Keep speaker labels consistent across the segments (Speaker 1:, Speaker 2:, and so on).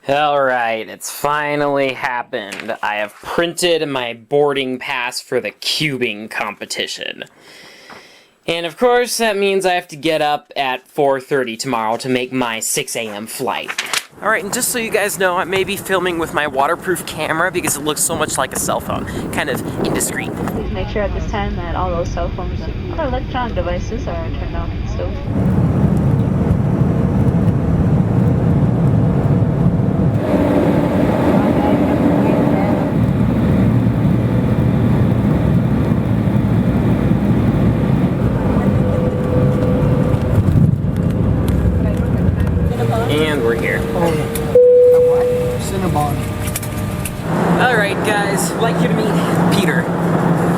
Speaker 1: Alright, it's finally happened. I have printed my boarding pass for the cubing competition. And of course, that means I have to get up at 4:30 tomorrow to make my 6 a.m. flight. Alright, and just so you guys know, I may be filming with my waterproof camera because it looks so much like a cell phone. Kind of indiscreet.
Speaker 2: Please make sure at this time that all those cell phones and other electronic devices are turned off and stowed.
Speaker 1: And we're here.
Speaker 3: Cinnabon.
Speaker 1: Alright guys, I'd like you to meet Peter,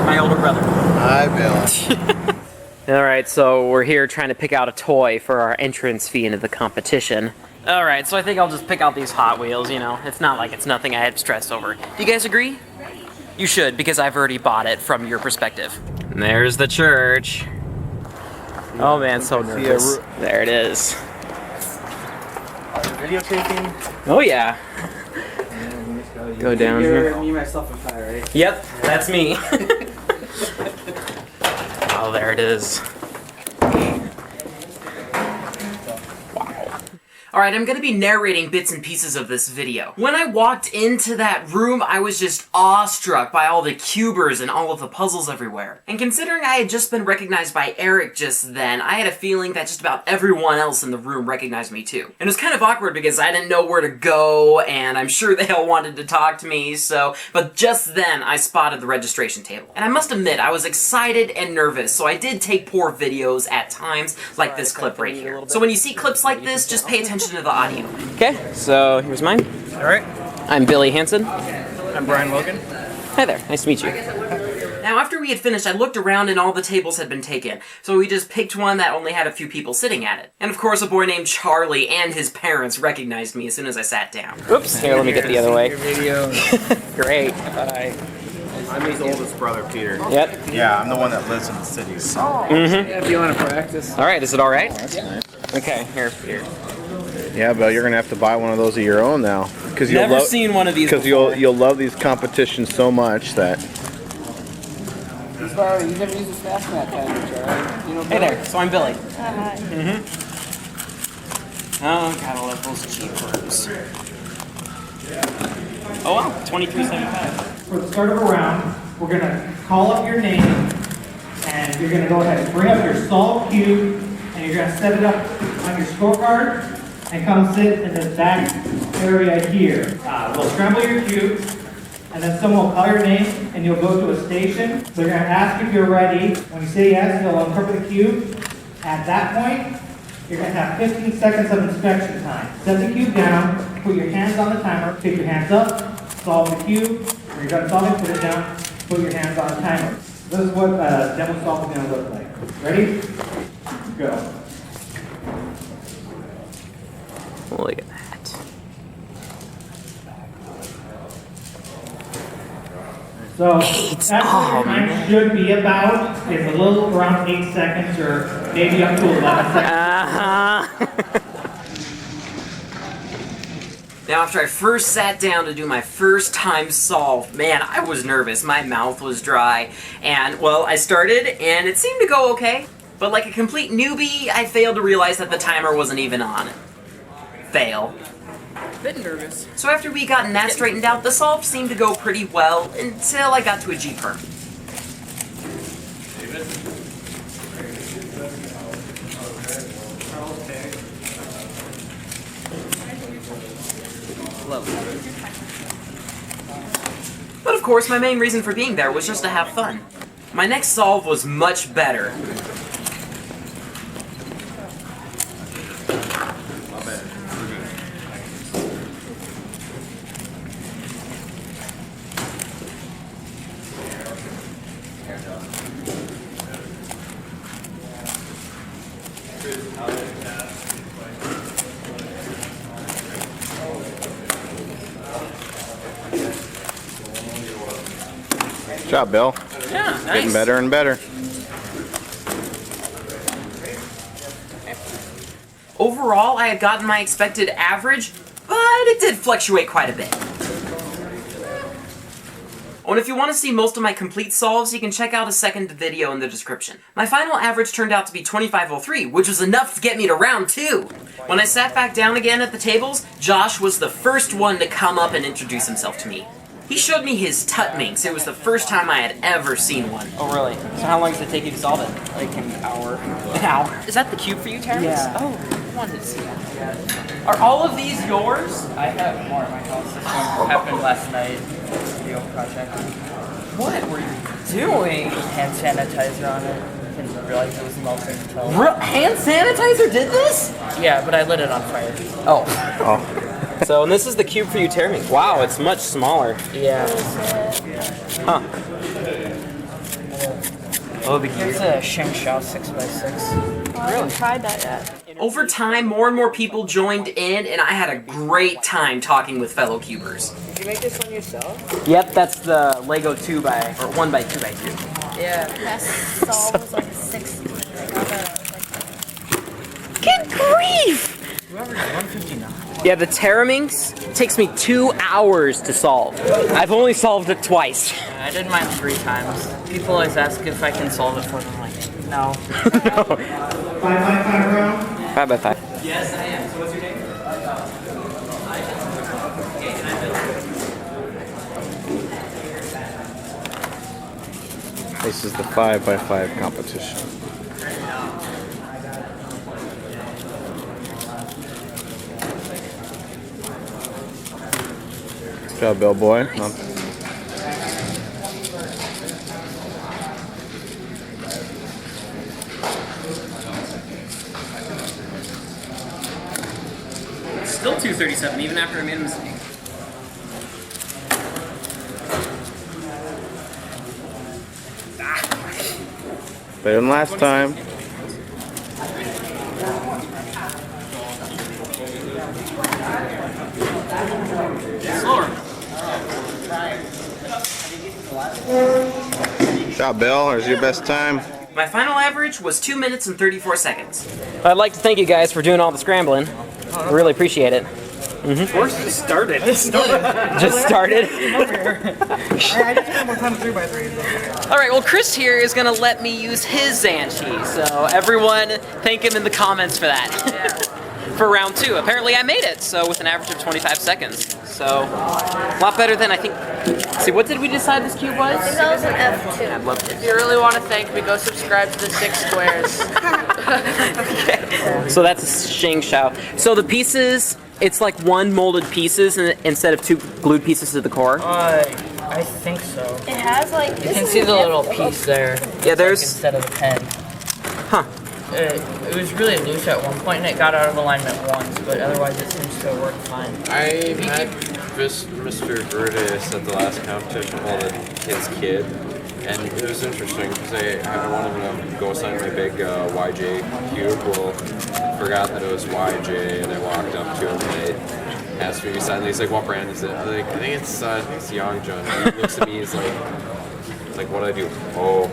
Speaker 1: my older brother.
Speaker 3: Hi, Bill.
Speaker 1: Alright, so we're here trying to pick out a toy for our entrance fee into the competition. Alright, so I think I'll just pick out these Hot Wheels, you know. It's not like it's nothing I had stress over. Do you guys agree? You should, because I've already bought it from your perspective. And there's the church. Oh man, so nervous. There it is.
Speaker 3: Videotaping?
Speaker 1: Oh yeah. Go down here.
Speaker 3: Me, myself, and Ty, right?
Speaker 1: Yep, that's me. Oh, there it is. Alright, I'm gonna be narrating bits and pieces of this video. When I walked into that room, I was just awestruck by all the cubers and all of the puzzles everywhere. And considering I had just been recognized by Eric just then, I had a feeling that just about everyone else in the room recognized me too. And it was kind of awkward because I didn't know where to go, and I'm sure they all wanted to talk to me, but just then I spotted the registration table. And I must admit, I was excited and nervous, so I did take poor videos at times, like this clip right here. So when you see clips like this, just pay attention to the audio. Okay, so here's mine.
Speaker 3: Alright.
Speaker 1: I'm Billy Hansen.
Speaker 3: I'm Brian Logan.
Speaker 1: Hi there, nice to meet you. Now after we had finished, I looked around and all the tables had been taken, so we just picked one that only had a few people sitting at it. And of course a boy named Charlie and his parents recognized me as soon as I sat down. Oops, here, let me get the other way.
Speaker 3: Video.
Speaker 1: Great.
Speaker 3: Hi. I'm his oldest brother, Peter.
Speaker 1: Yep.
Speaker 3: Yeah, I'm the one that lives in the city, so.
Speaker 1: Yeah,
Speaker 3: if you want to practice.
Speaker 1: Alright, is it alright?
Speaker 3: Oh, that's nice.
Speaker 1: Okay, here.
Speaker 4: Yeah, Bill, you're gonna have to buy one of those of your own now, because
Speaker 1: Never seen one of these before.
Speaker 4: you'll love these competitions so much that.
Speaker 3: He's never used a fast mat package, alright? You know,
Speaker 1: Hey there, so I'm Billy.
Speaker 2: Hi.
Speaker 1: Oh, gotta love those cheapers. Oh wow, $23.75.
Speaker 5: For the start of a round, we're going to call up your name, and you're going to go ahead and bring up your solved cube, and you're going to set it up on your scorecard, and come sit in the back area here. We'll scramble your cube, and then someone will call your name, and you'll go to a station. They're going to ask if you're ready. When you say yes, they'll uncover the cube. At that point, you're going to have 15 seconds of inspection time. Set the cube down, put your hands on the timer, pick your hands up, solve the cube. When you're done solving, put it down, put your hands on the timer. This is what demo solve is going to look like. Ready? Go.
Speaker 1: Look at that.
Speaker 5: So that's what your time should be about. It's a little around 8 seconds or maybe up to 11 seconds.
Speaker 1: Now after I first sat down to do my first time solve, man, I was nervous. My mouth was dry. And, well, I started and it seemed to go okay. But like a complete newbie, I failed to realize that the timer wasn't even on. Fail.
Speaker 3: bit nervous.
Speaker 1: So after we gotten that straightened out, the solve seemed to go pretty well until I got to a G-perm. But of course, my main reason for being there was just to have fun. My next solve was much better.
Speaker 4: Good job, Bill.
Speaker 1: Yeah, nice.
Speaker 4: Getting better and better.
Speaker 1: Overall, I had gotten my expected average, but it did fluctuate quite a bit. Oh, and if you want to see most of my complete solves, you can check out a second video in the description. My final average turned out to be 2503, which was enough to get me to round 2. When I sat back down again at the tables, Josh was the first one to come up and introduce himself to me. He showed me his tut minx. It was the first time I had ever seen one.
Speaker 6: Oh, really? So how long does it take you to solve it? Like an hour.
Speaker 1: An hour? Is that the cube for you, Terrence?
Speaker 6: Yeah.
Speaker 1: Oh, I wanted to see that. Are all of these yours?
Speaker 6: I have more at my house. This one happened last night. Video project.
Speaker 1: What were you doing?
Speaker 6: Hand sanitizer on it. Didn't realize it was melting until...
Speaker 1: Hand sanitizer did this?
Speaker 6: Yeah, but I lit it on fire.
Speaker 1: Oh. So, and this is the cube for you, Terrence. Wow, it's much smaller.
Speaker 6: Yeah.
Speaker 1: Huh. Oh, the
Speaker 6: Here's a Sheng Shao 6x6.
Speaker 2: I haven't tried that yet.
Speaker 1: Over time, more and more people joined in, and I had a great time talking with fellow cubers.
Speaker 6: Did you make this one yourself?
Speaker 1: Yep, that's the Lego 2x, or 1x2x2.
Speaker 6: Yeah.
Speaker 7: Best solve was like 60. I got
Speaker 1: Good grief!
Speaker 6: Whoever's 159.
Speaker 1: Yeah, the Terraminx takes me 2 hours to solve. I've only solved it twice.
Speaker 6: I did mine 3 times. People always ask if I can solve it for them. I'm like, no.
Speaker 5: 5 round.
Speaker 1: 5x5.
Speaker 6: Yes, I am. So what's your name?
Speaker 4: This is the 5x5 competition. Good job, Bellboy.
Speaker 1: Still 237, even after I made a mistake.
Speaker 4: Better than last time. Good job, Bill. Here's your best time.
Speaker 1: My final average was 2 minutes and 34 seconds. I'd like to thank you guys for doing all the scrambling. I really appreciate it.
Speaker 5: Of course, it started.
Speaker 1: Just started?
Speaker 5: I just spent more time 3x3.
Speaker 1: Alright, well Chris here is going to let me use his Xanchi, so everyone thank him in the comments for that. For round 2. Apparently I made it, so with an average of 25 seconds. So, a lot better than I think... See, what did we decide this cube was?
Speaker 7: I think that was an F2.
Speaker 1: I love
Speaker 8: If you really want to thank me, go subscribe to the 6 squares.
Speaker 1: Okay. So that's a Sheng Shao. So the pieces, it's like one molded pieces instead of 2 glued pieces to the core?
Speaker 6: I think so.
Speaker 7: It has like.
Speaker 6: You can see the little piece there.
Speaker 1: Yeah, there's...
Speaker 6: Instead of the pen.
Speaker 1: Huh.
Speaker 6: It was really loose at one point and it got out of alignment once, but otherwise it seems to work fine.
Speaker 9: I met Mr. Gertis at the last competition, well, his kid, and it was interesting because I wanted to go sign my big YJ cube. Well, forgot that it was YJ, and I walked up to him and I asked me to sign it. He's like, "What brand is it?" I'm like, I think it's Youngjohn. And he looks at me, he's like, what do I do? Oh.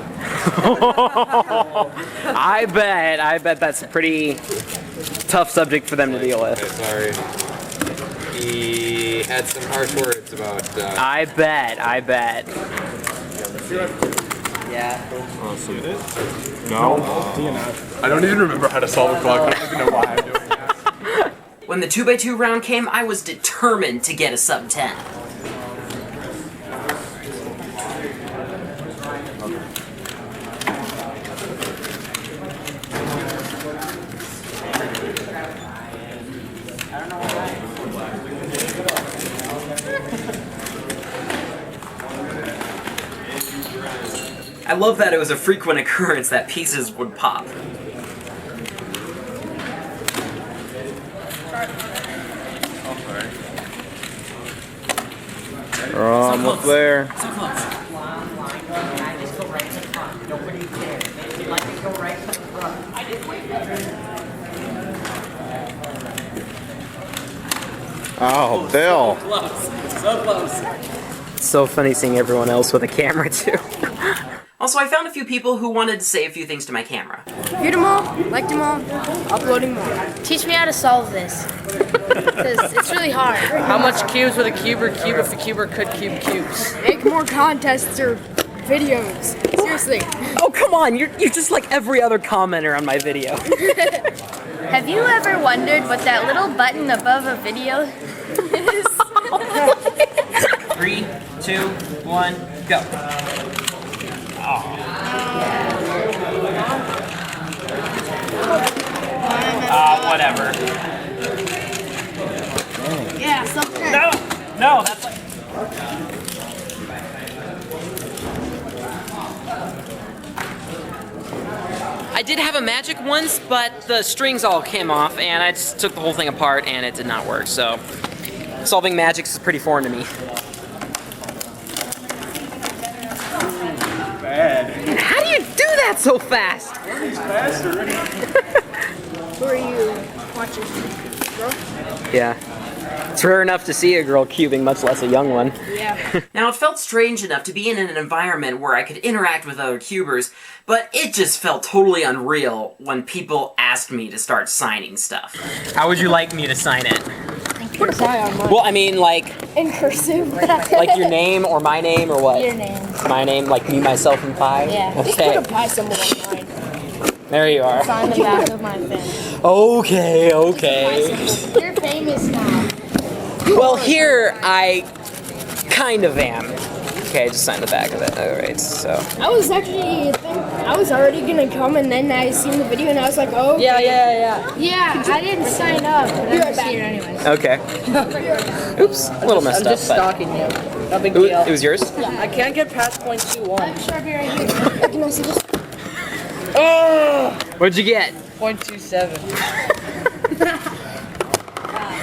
Speaker 1: I bet that's a pretty tough subject for them to deal with.
Speaker 9: Okay, sorry. He had some harsh words about...
Speaker 1: I bet.
Speaker 6: Yeah.
Speaker 9: I don't even remember how to solve a clock. I don't even know why I'm doing that.
Speaker 1: When the 2x2 round came, I was determined to get a sub 10. I love that it was a frequent occurrence that pieces would pop.
Speaker 4: We're almost there.
Speaker 1: So close.
Speaker 4: Oh, Bill.
Speaker 1: Close. So close. It's so funny seeing everyone else with a camera too. Also, I found a few people who wanted to say a few things to my camera.
Speaker 7: Viewed them all, liked them all, uploading more. Teach me how to solve this. Because it's really hard.
Speaker 8: How much cubes would a cuber cube if a cuber could cube cubes?
Speaker 7: Make more contests or videos. Seriously.
Speaker 1: Oh, come on, you're just like every other commenter on my video.
Speaker 7: Have you ever wondered what that little button above a video is?
Speaker 1: 3, 2, 1, go. Whatever.
Speaker 7: Yeah, something.
Speaker 1: No, that's like... I did have a magic once, but the strings all came off, and I just took the whole thing apart, and it did not work, so... Solving magics is pretty foreign to me.
Speaker 3: Bad.
Speaker 1: How do you do that so fast?
Speaker 3: He's faster.
Speaker 7: Who are you watching? Girl?
Speaker 1: Yeah. It's rare enough to see a girl cubing, much less a young one.
Speaker 7: Yeah.
Speaker 1: Now, it felt strange enough to be in an environment where I could interact with other cubers, but it just felt totally unreal when people asked me to start signing stuff. How would you like me to sign it?
Speaker 7: Put a sign on mine.
Speaker 1: Well, I mean, like...
Speaker 7: In cursive.
Speaker 1: Like your name or my name or what?
Speaker 7: Your name.
Speaker 1: My name, like me, myself, and pie?
Speaker 7: Yeah. Just
Speaker 1: Okay.
Speaker 7: put a pie symbol on mine.
Speaker 1: There you are.
Speaker 7: Sign the back of my fin.
Speaker 1: Okay.
Speaker 7: You're famous now.
Speaker 1: Well, here I kind of am. Okay, just sign the back of it. Alright, so...
Speaker 7: I was actually, I was already gonna come and then I seen the video and I was like, oh.
Speaker 8: Yeah.
Speaker 7: Yeah, I didn't sign up, but I'm just here anyways.
Speaker 1: Okay. Oops, a little messed
Speaker 8: I'm
Speaker 1: up,
Speaker 8: just
Speaker 1: but...
Speaker 8: stalking you. No big
Speaker 1: Ooh,
Speaker 8: deal.
Speaker 1: it was yours?
Speaker 8: I can't get past .21.
Speaker 7: Sure, be right here. Can I see this?
Speaker 8: Oh!
Speaker 1: What'd you get?
Speaker 8: 0.27.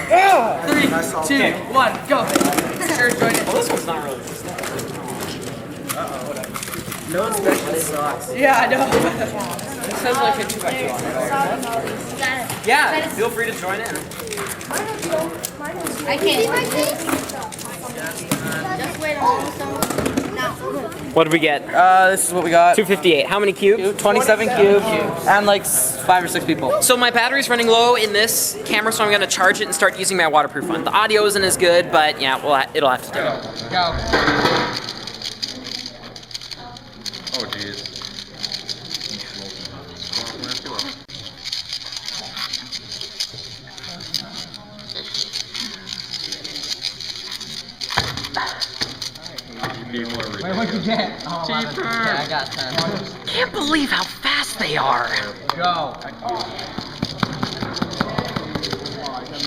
Speaker 8: 3, 2, 1, go! Sure, join it.
Speaker 1: Well, this one's not really...
Speaker 8: No one especially sucks. Yeah, I know. It says like a 2x2 on it.
Speaker 1: Yeah, feel free to join in.
Speaker 7: I can't. Just wait on
Speaker 1: What did we get?
Speaker 8: This is what we got.
Speaker 1: 258. How many cubes?
Speaker 8: 27 cubes. And like 5 or 6 people.
Speaker 1: So my battery's running low in this camera, so I'm gonna charge it and start using my waterproof one. The audio isn't as good, but yeah, well, it'll have to do.
Speaker 8: Go.
Speaker 9: Oh, jeez.
Speaker 8: Wait, what'd you get? Oh, yeah, I got 10.
Speaker 1: Can't believe how fast they are.
Speaker 8: Go.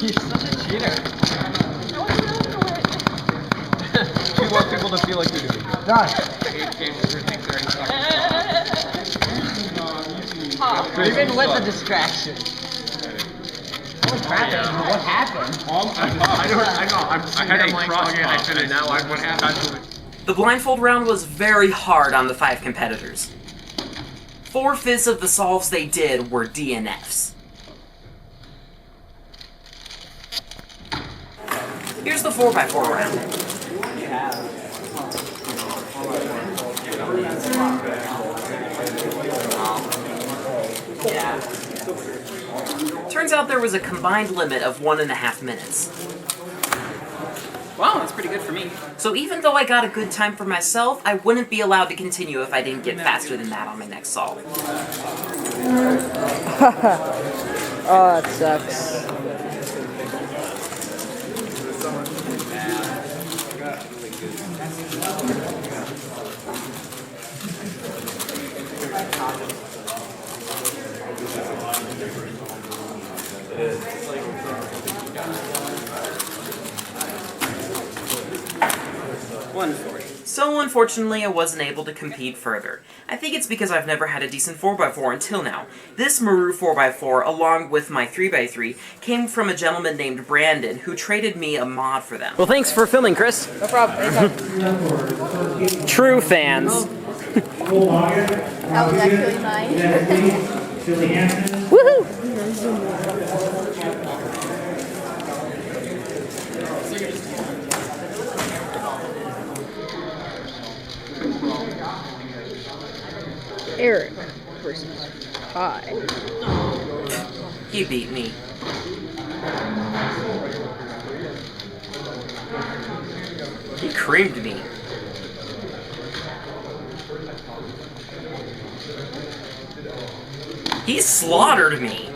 Speaker 8: He's such a cheater. You want people to feel like you're doing it. Done. Even with the distraction. What happened?
Speaker 9: I know. I had a cross and I finished. Now what happened?
Speaker 1: The blindfold round was very hard on the 5 competitors. 4/5 of the solves they did were DNFs. Here's the 4x4 round. Turns out there was a combined limit of 1.5 minutes. Wow, that's pretty good for me. So even though I got a good time for myself, I wouldn't be allowed to continue if I didn't get faster than that on my next solve.
Speaker 8: Oh, that sucks.
Speaker 1: So unfortunately I wasn't able to compete further. I think it's because I've never had a decent 4x4 until now. This Maru 4x4, along with my 3x3, came from a gentleman named Brandon, who traded me a mod for them. Well, thanks for filming, Chris.
Speaker 8: No problem.
Speaker 1: True fans.
Speaker 7: That was actually mine.
Speaker 1: Woohoo!
Speaker 8: Hi.
Speaker 1: He beat me. He creamed me. He slaughtered me.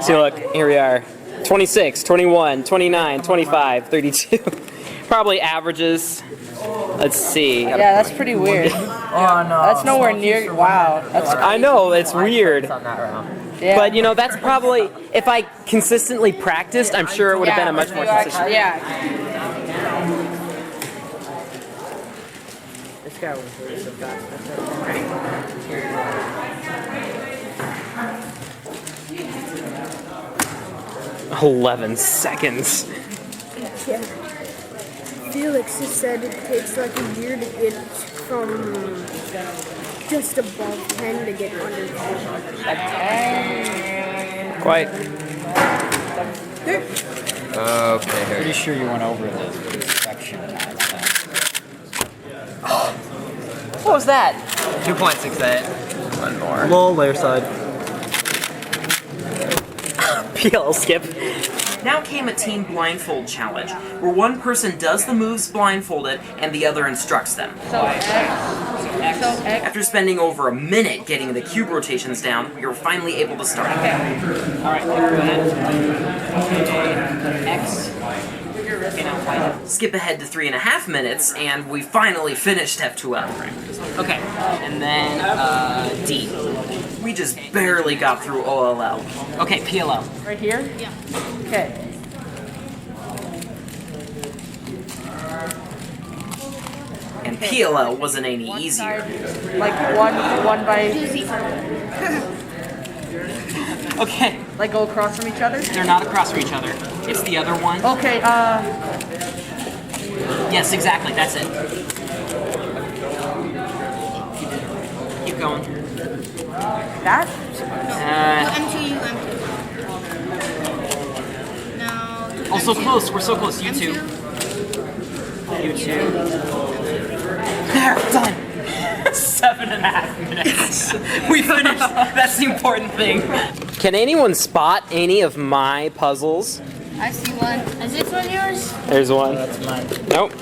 Speaker 10: So look, here we are. 26, 21, 29, 25, 32. Probably averages. Let's see.
Speaker 8: Yeah, that's pretty weird.
Speaker 6: Oh no.
Speaker 8: That's nowhere near. Wow. That's.
Speaker 10: I know, it's weird.
Speaker 6: On that round.
Speaker 8: Yeah.
Speaker 10: But you know, that's probably, if I consistently practiced, I'm sure it would have been a much more consistent.
Speaker 8: Yeah.
Speaker 6: This guy was really so fast.
Speaker 10: 11 seconds.
Speaker 7: Yeah. Felix just said it takes like a year to get from just above 10 to get under 10.
Speaker 10: Quite.
Speaker 3: Okay. Pretty sure you went over this inspection time.
Speaker 10: What was that?
Speaker 6: 2.68.
Speaker 10: One more.
Speaker 6: Lol, layer side.
Speaker 10: PL skip.
Speaker 1: Now came a team blindfold challenge, where one person does the moves blindfolded and the other instructs them.
Speaker 8: So X.
Speaker 1: After spending over a minute getting the cube rotations down, we were finally able to start.
Speaker 3: Alright, go ahead. X.
Speaker 1: Skip ahead to 3.5 minutes, and we finally finished F2L.
Speaker 10: Okay, and then D.
Speaker 1: We just barely got through OLL.
Speaker 10: Okay, PLL.
Speaker 8: Right here.
Speaker 7: Yeah.
Speaker 8: Okay.
Speaker 1: And PLL wasn't any easier.
Speaker 8: Like one by.
Speaker 10: Okay,
Speaker 8: Like go across from each other.
Speaker 10: they're not across from each other. It's the other one.
Speaker 8: Okay.
Speaker 10: Yes, exactly, that's it. Keep going.
Speaker 8: That.
Speaker 7: M2, M2. Now.
Speaker 10: Oh, so close, we're so close. You two. You two. There, done. 7.5 minutes. We finished. That's the important thing. Can anyone spot any of my puzzles?
Speaker 7: I see one. Is this one yours?
Speaker 10: There's one.
Speaker 6: That's mine.
Speaker 10: Nope.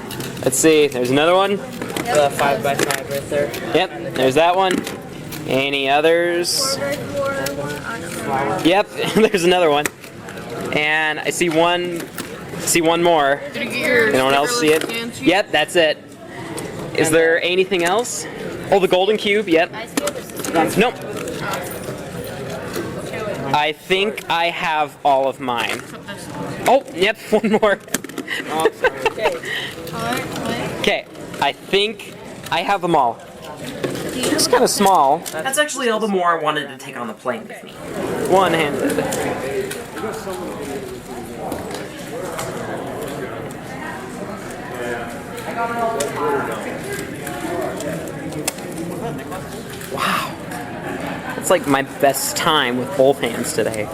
Speaker 10: Let's see. There's another one.
Speaker 6: The 5x5 right there.
Speaker 10: Yep. There's that one. Any others?
Speaker 7: 4x4.
Speaker 10: Yep. There's another one. And I see one. See one more. Anyone else see it? Yep. That's it. Is there anything else? Oh, the golden cube. Yep. Nope. I think I have all of mine. Oh, yep. One more. Okay. I think I have them all. It's kind of small.
Speaker 1: That's actually all the more I wanted to take on the plane with me.
Speaker 10: One-handed. Wow. It's like my best time with both hands today.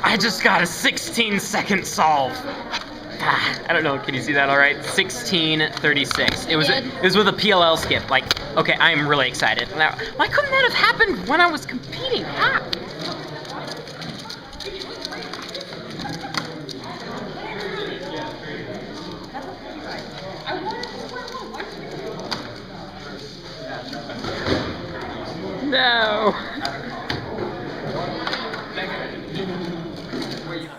Speaker 10: I just got a 16-second solve. I don't know, can you see that all right? 16:36. It was with a PLL skip. Like, okay, I am really excited. Now, why couldn't that have happened when I was competing? Ah. No.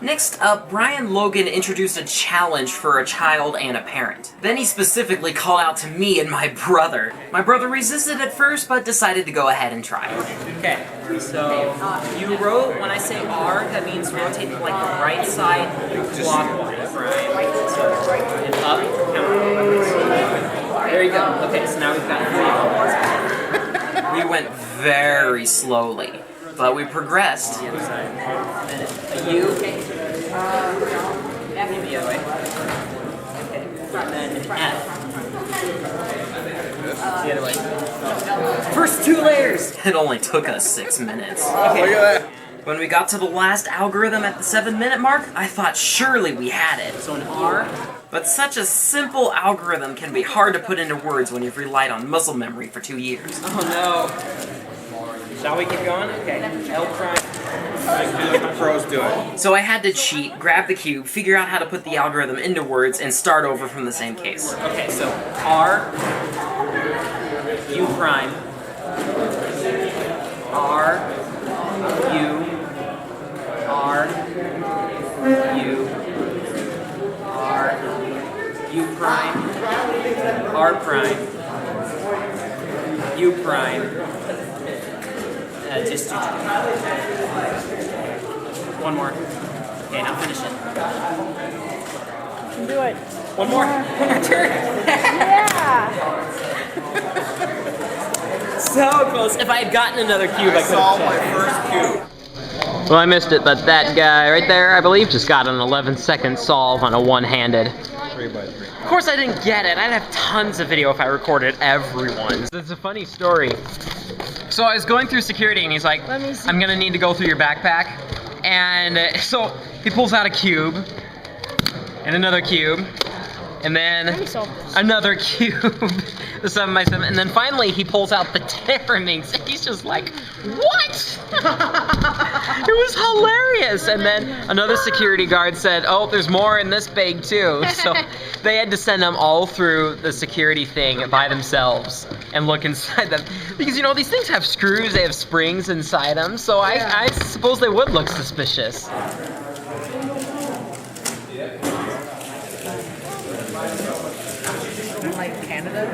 Speaker 1: Next up, Brian Logan introduced a challenge for a child and a parent. Then he specifically called out to me and my brother. My brother resisted at first, but decided to go ahead and try.
Speaker 10: Okay, so you wrote, when I say R, that means rotate like the right side clockwise, right? So, and up, count. There you go. Okay, so now we've got 3.
Speaker 1: We went very slowly, but we progressed.
Speaker 10: The other side. And a U. Okay. Maybe the other way. Okay. And then an F. The other way. First 2 layers!
Speaker 1: It only took us 6 minutes.
Speaker 10: Okay.
Speaker 9: Look at that.
Speaker 1: When we got to the last algorithm at the 7-minute mark, I thought surely we had it.
Speaker 10: So an R.
Speaker 1: But such a simple algorithm can be hard to put into words when you've relied on muscle memory for 2 years.
Speaker 10: Oh no. Shall we keep going? Okay. L prime.
Speaker 9: The pros do it.
Speaker 1: So I had to cheat, grab the cube, figure out how to put the algorithm into words, and start over from the same case.
Speaker 10: Okay, so R, U prime, R, U, R, U, R, U prime, R prime, U prime, just 2. One more. Okay, now finish it.
Speaker 7: You can do it.
Speaker 10: One more. One more turn.
Speaker 7: Yeah.
Speaker 10: So close. If I had gotten another cube, I could
Speaker 9: Solve
Speaker 10: have
Speaker 9: my first cube.
Speaker 10: Well, I missed it, but that guy right there, I believe, just got an 11-second solve on a one-handed.
Speaker 9: 3x3.
Speaker 10: Of course I didn't get it. I'd have tons of video if I recorded everyone's. It's a funny story. So I was going through security and he's like, I'm gonna need to go through your backpack. And so he pulls out a cube, and another cube, and then another cube, the 7x7, and then finally he pulls out the Terramings, and he's just like, what? It was hilarious. And then another security guard said, oh, there's more in this bag too. So they had to send them all through the security thing by themselves and look inside them. Because, you know, these things have screws, they have springs inside them, so I suppose they would look suspicious.
Speaker 8: Like Canada?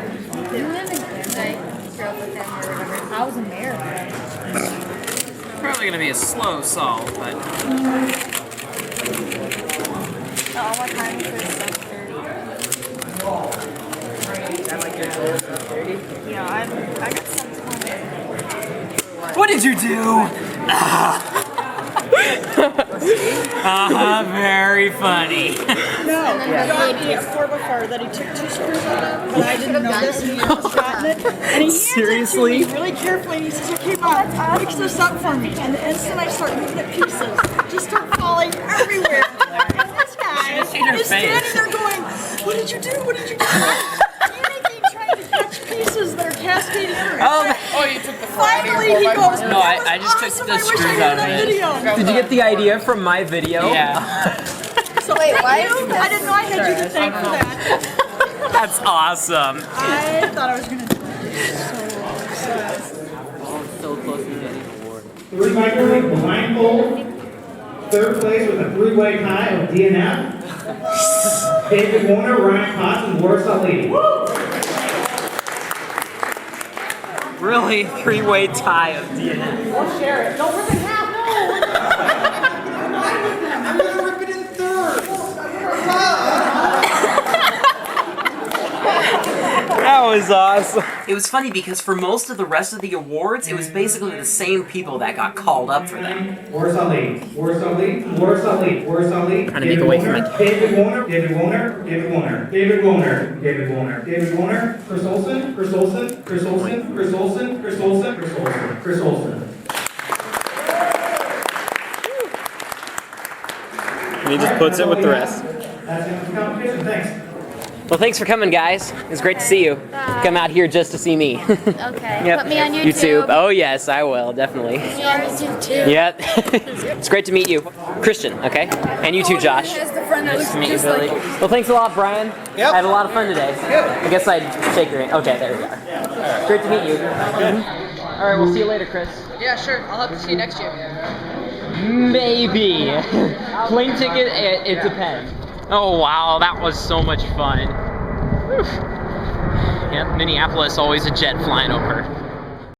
Speaker 7: You live in Canada. I grew up with them or whatever. I was American.
Speaker 10: Probably gonna be a slow solve, but
Speaker 7: Oh, what time is it? 7:30.
Speaker 10: I like your goal, 30.
Speaker 7: Yeah, I got some time.
Speaker 1: What did you do?
Speaker 10: Very funny.
Speaker 8: No, he had 4 before that he took 2 screws out of, but I didn't know this and he had gotten it. And he
Speaker 10: Seriously?
Speaker 8: hands it to me really carefully and he says, okay, Mom, fix this up for me. And the instant I start moving it, pieces just start falling everywhere. And this guy is standing there going, what did you do? What did you do? Anything trying to catch pieces that are cascading everywhere.
Speaker 10: Oh, you took the
Speaker 8: Finally, he goes,
Speaker 10: No, I just took
Speaker 8: awesome.
Speaker 10: the
Speaker 8: I wish I
Speaker 10: screws
Speaker 8: had
Speaker 10: out of
Speaker 8: that
Speaker 10: it.
Speaker 8: video.
Speaker 10: Did you get the idea from my video? Yeah.
Speaker 8: So wait, why? I didn't know I had you to thank for that.
Speaker 10: That's awesome.
Speaker 8: I thought I was gonna do it.
Speaker 10: So close to getting an award.
Speaker 5: Recycling blindfold. 3rd place with a 3-way tie of DNF. David Warner, Ryan Potts, and Warsaw Lee.
Speaker 10: Really 3-way tie of DNA.
Speaker 8: We'll share it. Don't rip it in half. No. I'm gonna rip it in thirds.
Speaker 10: That was awesome.
Speaker 1: It was funny because for most of the rest of the awards, it was basically the same people that got called up for them.
Speaker 5: Warsaw Lee. Warsaw Lee. Warsaw Lee. Warsaw Lee.
Speaker 10: Trying to make away from it.
Speaker 5: David Warner. David Warner. David Warner. David Warner. David Warner. David Warner. Chris Olsen. Chris Olsen. Chris Olsen. Chris Olsen. Chris Olsen. Chris Olsen. Chris Olsen.
Speaker 10: And he just puts it with the rest.
Speaker 5: That's the end of the competition. Thanks.
Speaker 10: Well, thanks for coming, guys. It was great to see you. Come out here just to see me.
Speaker 7: Okay.
Speaker 10: Yep.
Speaker 7: Put me on YouTube.
Speaker 10: Oh, yes, I will, definitely.
Speaker 7: Put me on YouTube too.
Speaker 10: Yep. It's great to meet you. Christian, okay? And you too, Josh. Nice to meet you, Billy. Well, thanks a lot, Brian.
Speaker 9: Yep.
Speaker 10: I had a lot of fun today. I guess I'd shake your hand. Okay, there we are. Great to meet you. All right, we'll see you later, Chris.
Speaker 8: Yeah, sure. I'll have to see you next year.
Speaker 10: Maybe. Plane ticket, it depends. Oh, wow, that was so much fun. Whew. Yep, Minneapolis, always a jet flying over.